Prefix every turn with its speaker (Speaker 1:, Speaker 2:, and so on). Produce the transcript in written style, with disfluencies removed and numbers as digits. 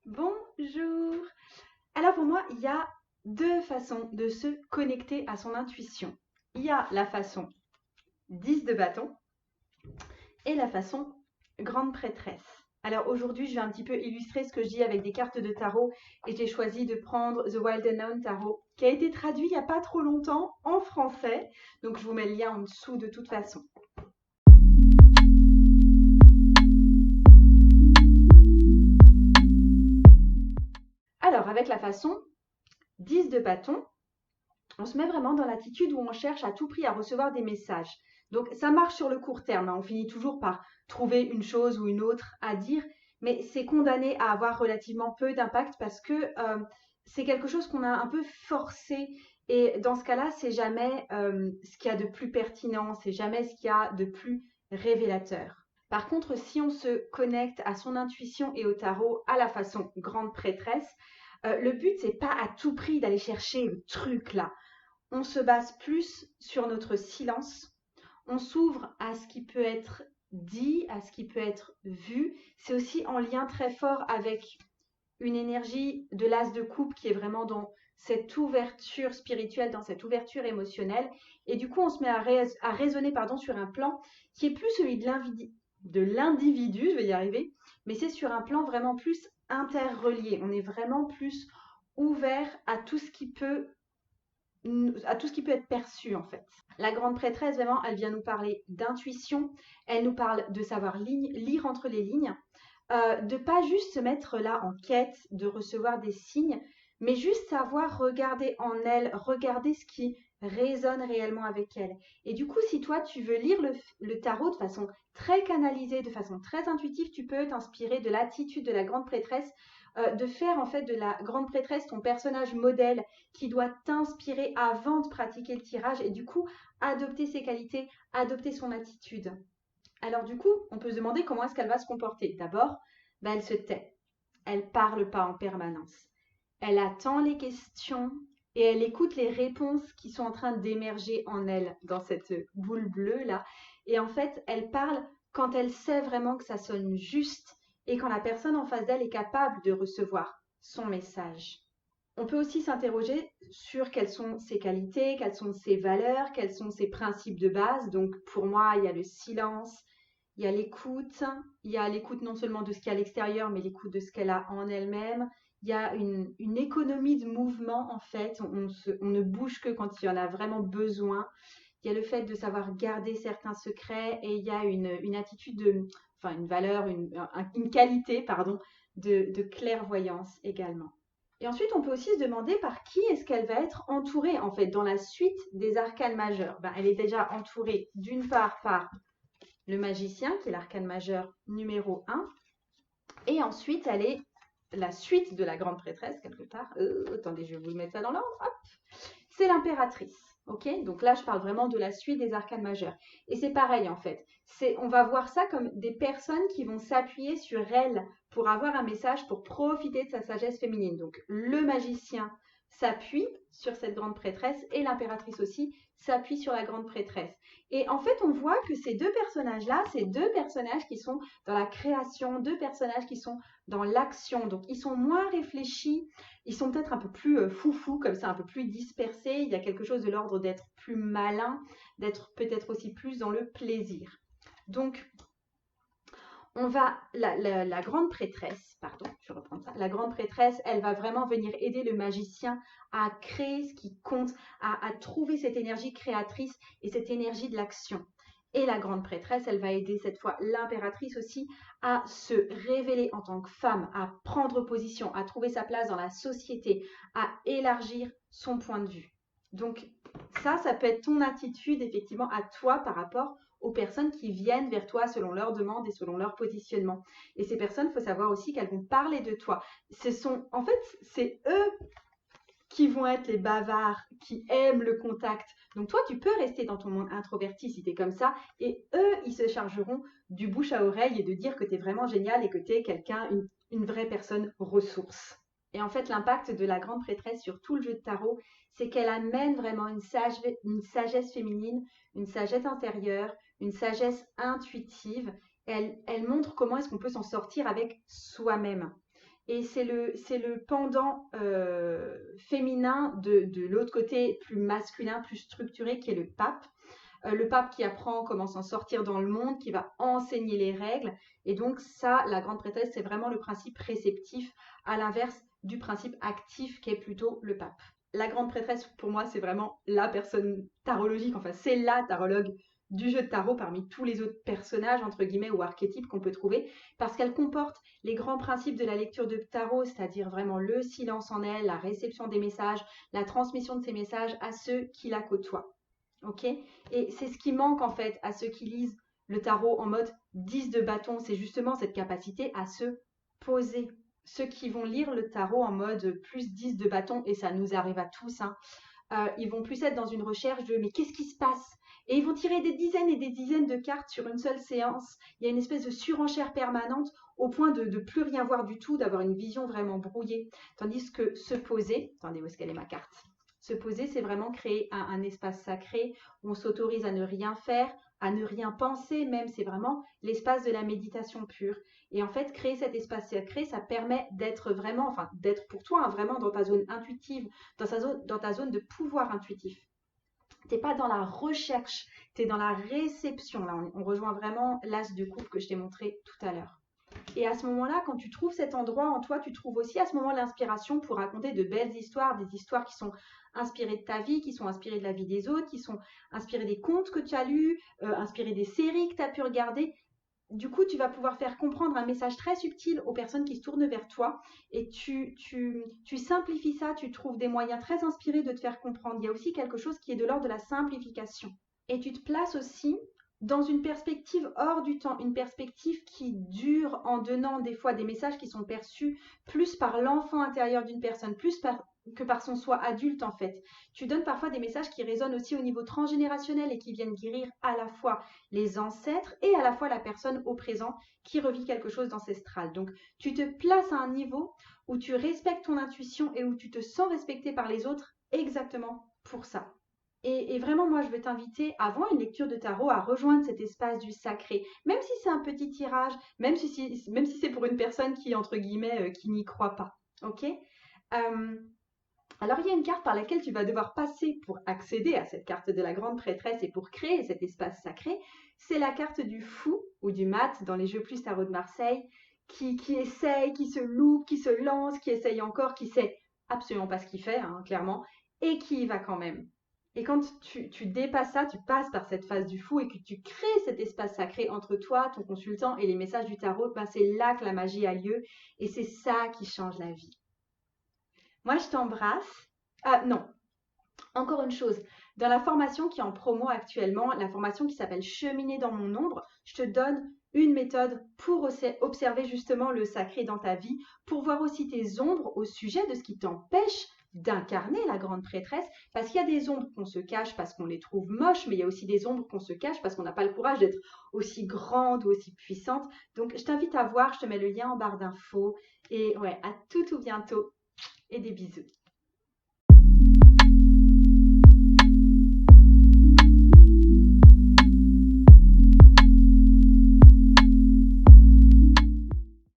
Speaker 1: Bonjour. Alors pour moi, il y a deux façons de se connecter à son intuition. Il y a la façon 10 de bâton et la façon grande prêtresse. Alors aujourd'hui, je vais un petit peu illustrer ce que je dis avec des cartes de tarot et j'ai choisi de prendre The Wild Unknown Tarot qui a été traduit il n'y a pas trop longtemps en français. Donc je vous mets le lien en dessous de toute façon. Alors avec la façon 10 de bâton, on se met vraiment dans l'attitude où on cherche à tout prix à recevoir des messages. Donc ça marche sur le court terme, hein. On finit toujours par trouver une chose ou une autre à dire, mais c'est condamné à avoir relativement peu d'impact parce que c'est quelque chose qu'on a un peu forcé. Et dans ce cas-là, c'est jamais ce qu'il y a de plus pertinent, c'est jamais ce qu'il y a de plus révélateur. Par contre, si on se connecte à son intuition et au tarot à la façon grande prêtresse, le but, c'est pas à tout prix d'aller chercher le truc là. On se base plus sur notre silence. On s'ouvre à ce qui peut être dit, à ce qui peut être vu. C'est aussi en lien très fort avec une énergie de l'as de coupe qui est vraiment dans cette ouverture spirituelle, dans cette ouverture émotionnelle. Et du coup, on se met à raisonner sur un plan qui est plus celui de l'individu, je vais y arriver, mais c'est sur un plan vraiment plus interrelié. On est vraiment plus ouvert à tout ce qui peut être perçu en fait. La grande prêtresse, vraiment, elle vient nous parler d'intuition, elle nous parle de savoir lire entre les lignes, de pas juste se mettre là en quête de recevoir des signes, mais juste savoir regarder en elle, regarder ce qui résonne réellement avec elle. Et du coup, si toi, tu veux lire le tarot de façon très canalisée, de façon très intuitive, tu peux t'inspirer de l'attitude de la grande prêtresse, de faire en fait de la grande prêtresse ton personnage modèle qui doit t'inspirer avant de pratiquer le tirage et du coup adopter ses qualités, adopter son attitude. Alors du coup, on peut se demander comment est-ce qu'elle va se comporter. D'abord, elle se tait. Elle parle pas en permanence. Elle attend les questions et elle écoute les réponses qui sont en train d'émerger en elle dans cette boule bleue là. Et en fait, elle parle quand elle sait vraiment que ça sonne juste et quand la personne en face d'elle est capable de recevoir son message. On peut aussi s'interroger sur quelles sont ses qualités, quelles sont ses valeurs, quels sont ses principes de base. Donc pour moi, il y a le silence, il y a l'écoute non seulement de ce qu'il y a à l'extérieur, mais l'écoute de ce qu'elle a en elle-même. Il y a une économie de mouvement en fait, on ne bouge que quand il y en a vraiment besoin. Il y a le fait de savoir garder certains secrets et il y a une attitude enfin une valeur, une qualité, pardon, de clairvoyance également. Et ensuite, on peut aussi se demander par qui est-ce qu'elle va être entourée, en fait, dans la suite des arcanes majeurs. Elle est déjà entourée d'une part par le magicien, qui est l'arcane majeur numéro 1, et ensuite, elle est la suite de la grande prêtresse, quelque part. Attendez, je vais vous mettre ça dans l'ordre. Hop. C'est l'impératrice. Ok, donc là, je parle vraiment de la suite des arcanes majeurs. Et c'est pareil, en fait. On va voir ça comme des personnes qui vont s'appuyer sur elle pour avoir un message, pour profiter de sa sagesse féminine. Donc, le magicien s'appuie sur cette grande prêtresse et l'impératrice aussi s'appuie sur la grande prêtresse. Et en fait, on voit que ces deux personnages-là, c'est deux personnages qui sont dans la création, deux personnages qui sont dans l'action. Donc, ils sont moins réfléchis, ils sont peut-être un peu plus foufou, comme ça, un peu plus dispersés. Il y a quelque chose de l'ordre d'être plus malin, d'être peut-être aussi plus dans le plaisir. Donc, la grande prêtresse, pardon, je reprends ça. La grande prêtresse, elle va vraiment venir aider le magicien à créer ce qui compte, à trouver cette énergie créatrice et cette énergie de l'action. Et la grande prêtresse, elle va aider cette fois l'impératrice aussi à se révéler en tant que femme, à prendre position, à trouver sa place dans la société, à élargir son point de vue. Donc ça peut être ton attitude effectivement à toi par rapport aux personnes qui viennent vers toi selon leurs demandes et selon leur positionnement. Et ces personnes, il faut savoir aussi qu'elles vont parler de toi. En fait, c'est eux qui vont être les bavards, qui aiment le contact. Donc toi, tu peux rester dans ton monde introverti si tu es comme ça, et eux, ils se chargeront du bouche à oreille et de dire que tu es vraiment génial et que tu es quelqu'un, une vraie personne ressource. Et en fait, l'impact de la grande prêtresse sur tout le jeu de tarot, c'est qu'elle amène vraiment une sagesse féminine, une sagesse intérieure, une sagesse intuitive. Elle montre comment est-ce qu'on peut s'en sortir avec soi-même. et c'est le pendant féminin de l'autre côté, plus masculin, plus structuré, qui est le pape. Le pape qui apprend comment s'en sortir dans le monde, qui va enseigner les règles. Et donc ça, la grande prêtresse, c'est vraiment le principe réceptif, à l'inverse du principe actif qui est plutôt le pape. La grande prêtresse, pour moi, c'est vraiment la personne tarologique, enfin c'est la tarologue du jeu de tarot parmi tous les autres personnages, entre guillemets, ou archétypes qu'on peut trouver, parce qu'elle comporte les grands principes de la lecture de tarot, c'est-à-dire vraiment le silence en elle, la réception des messages, la transmission de ces messages à ceux qui la côtoient. Ok? Et c'est ce qui manque en fait à ceux qui lisent le tarot en mode 10 de bâton, c'est justement cette capacité à se poser. Ceux qui vont lire le tarot en mode plus 10 de bâton, et ça nous arrive à tous, hein, ils vont plus être dans une recherche de mais qu'est-ce qui se passe? Et ils vont tirer des dizaines et des dizaines de cartes sur une seule séance. Il y a une espèce de surenchère permanente au point de ne plus rien voir du tout, d'avoir une vision vraiment brouillée. Tandis que se poser, attendez, où est-ce qu'elle est ma carte? Se poser, c'est vraiment créer un espace sacré où on s'autorise à ne rien faire, à ne rien penser même. C'est vraiment l'espace de la méditation pure. Et en fait, créer cet espace sacré, ça permet d'être vraiment, enfin d'être pour toi, hein, vraiment dans ta zone intuitive, dans ta zone de pouvoir intuitif. Tu n'es pas dans la recherche, tu es dans la réception. Là, on rejoint vraiment l'as de coupe que je t'ai montré tout à l'heure. Et à ce moment-là, quand tu trouves cet endroit en toi, tu trouves aussi à ce moment l'inspiration pour raconter de belles histoires, des histoires qui sont inspirées de ta vie, qui sont inspirées de la vie des autres, qui sont inspirées des contes que tu as lus, inspirées des séries que tu as pu regarder. Du coup, tu vas pouvoir faire comprendre un message très subtil aux personnes qui se tournent vers toi et tu simplifies ça, tu trouves des moyens très inspirés de te faire comprendre. Il y a aussi quelque chose qui est de l'ordre de la simplification. Et tu te places aussi dans une perspective hors du temps, une perspective qui dure en donnant des fois des messages qui sont perçus plus par l'enfant intérieur d'une personne, que par son soi adulte en fait. Tu donnes parfois des messages qui résonnent aussi au niveau transgénérationnel et qui viennent guérir à la fois les ancêtres et à la fois la personne au présent qui revit quelque chose d'ancestral. Donc tu te places à un niveau où tu respectes ton intuition et où tu te sens respecté par les autres exactement pour ça. Et vraiment, moi, je vais t'inviter, avant une lecture de tarot, à rejoindre cet espace du sacré. Même si c'est un petit tirage, même si c'est pour une personne qui, entre guillemets, qui n'y croit pas. Ok? Alors, il y a une carte par laquelle tu vas devoir passer pour accéder à cette carte de la grande prêtresse et pour créer cet espace sacré. C'est la carte du fou ou du mat dans les Jeux Plus Tarot de Marseille, qui essaye, qui se loupe, qui se lance, qui essaye encore, qui sait absolument pas ce qu'il fait, hein, clairement, et qui y va quand même. Et quand tu dépasses ça, tu passes par cette phase du fou et que tu crées cet espace sacré entre toi, ton consultant et les messages du tarot, ben c'est là que la magie a lieu et c'est ça qui change la vie. Moi, je t'embrasse. Ah non, encore une chose. Dans la formation qui est en promo actuellement, la formation qui s'appelle Cheminer dans mon ombre, je te donne une méthode pour observer justement le sacré dans ta vie, pour voir aussi tes ombres au sujet de ce qui t'empêche d'incarner la grande prêtresse, parce qu'il y a des ombres qu'on se cache parce qu'on les trouve moches, mais il y a aussi des ombres qu'on se cache parce qu'on n'a pas le courage d'être aussi grande ou aussi puissante. Donc je t'invite à voir, je te mets le lien en barre d'infos, et ouais, à tout bientôt, et des bisous.